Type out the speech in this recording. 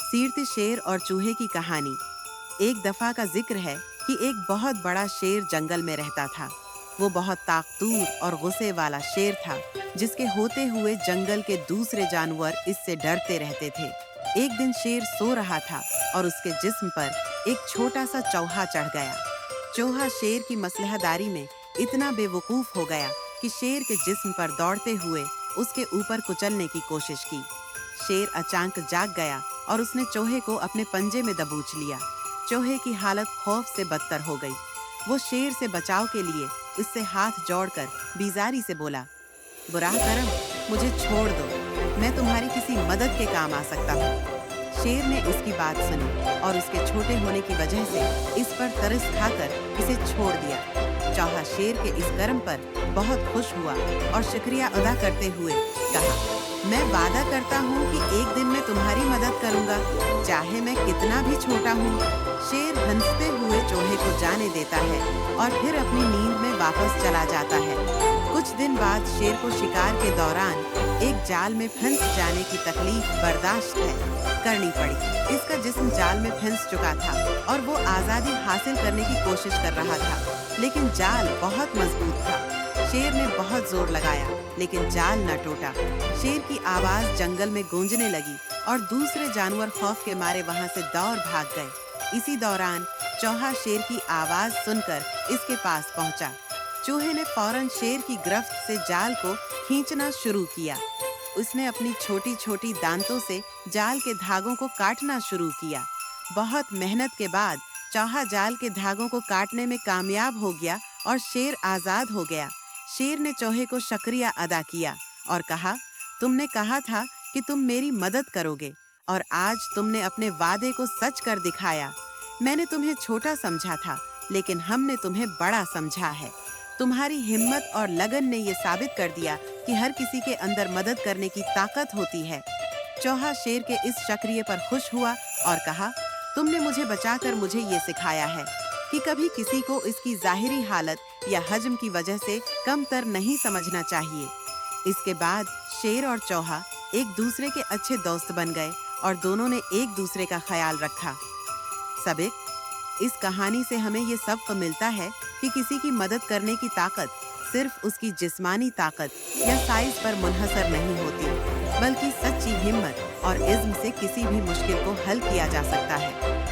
सीरत शेर और चूहे की कहानी। एक दफा का जिक्र है कि एक बहुत बड़ा शेर जंगल में रहता था। वो बहुत ताकतूर और गुस्से वाला शेर था, जिसके होते हुए जंगल के दूसरे जानवर इससे डरते रहते थे। एक दिन शेर सो रहा था और उसके जिस्म पर एक छोटा सा चौहा चढ़ गया। चूहा शेर की मसलहदारी में इतना बेवकूफ हो गया कि शेर के जिस्म पर दौड़ते हुए उसके ऊपर कुचलने की कोशिश की। शेर अचानक जाग गया और उसने चूहे को अपने पंजे में दबोच लिया। चूहे की हालत खौफ से बदतर हो गई। वो शेर से बचाव के लिए उससे हाथ जोड़कर बीजारी से बोला, बुराह करम, मुझे छोड़ दो, मैं तुम्हारी किसी मदद के काम आ सकता हूँ। शेर ने इसकी बात सुनी और उसके छोटे होने की वजह से इस पर तरस खाकर इसे छोड़ दिया। चौहा शेर के इस कर्म पर बहुत खुश हुआ और शुक्रिया अदा करते हुए कहा, मैं वादा करता हूँ कि एक दिन मैं तुम्हारी मदद करूँगा, चाहे मैं कितना भी छोटा हूँ। शेर हंसते हुए चूहे को जाने देता है और फिर अपनी नींद में वापस चला जाता है। कुछ दिन बाद शेर को शिकार के दौरान एक जाल में फंस जाने की तकलीफ बर्दाश्त करनी पड़ी। इसका जिस्म जाल में फंस चुका था और वो आज़ादी हासिल करने की कोशिश कर रहा था, लेकिन जाल बहुत मजबूत था। शेर ने बहुत जोर लगाया, लेकिन जाल न टूटा। शेर की आवाज जंगल में गूंजने लगी और दूसरे जानवर खौफ के मारे वहां से दौड़ भाग गए। इसी दौरान चौहा शेर की आवाज सुनकर इसके पास पहुंचा। चूहे ने फौरन शेर की गिरफ्त से जाल को खींचना शुरू किया। उसने अपनी छोटी छोटी दांतों से जाल के धागों को काटना शुरू किया। बहुत मेहनत के बाद चौहा जाल के धागों को काटने में कामयाब हो गया और शेर आजाद हो गया। शेर ने चूहे को शुक्रिया अदा किया और कहा, तुमने कहा था कि तुम मेरी मदद करोगे और आज तुमने अपने वादे को सच कर दिखाया। मैंने तुम्हें छोटा समझा था, लेकिन हमने तुम्हें बड़ा समझा है। तुम्हारी हिम्मत और लगन ने ये साबित कर दिया कि हर किसी के अंदर मदद करने की ताकत होती है। चौहा शेर के इस शुक्रिया पर खुश हुआ और कहा, तुमने मुझे बचाकर मुझे ये सिखाया है कि कभी किसी को इसकी जाहिरी हालत या हजम की वजह से कमतर नहीं समझना चाहिए। इसके बाद शेर और चौहा एक दूसरे के अच्छे दोस्त बन गए और दोनों ने एक दूसरे का ख्याल रखा। सबक, इस कहानी से हमें ये सबक मिलता है कि किसी की मदद करने की ताकत सिर्फ उसकी जिस्मानी ताकत या साइज पर मुनहसर नहीं होती, बल्कि सच्ची हिम्मत और इज़्म से किसी भी मुश्किल को हल किया जा सकता है।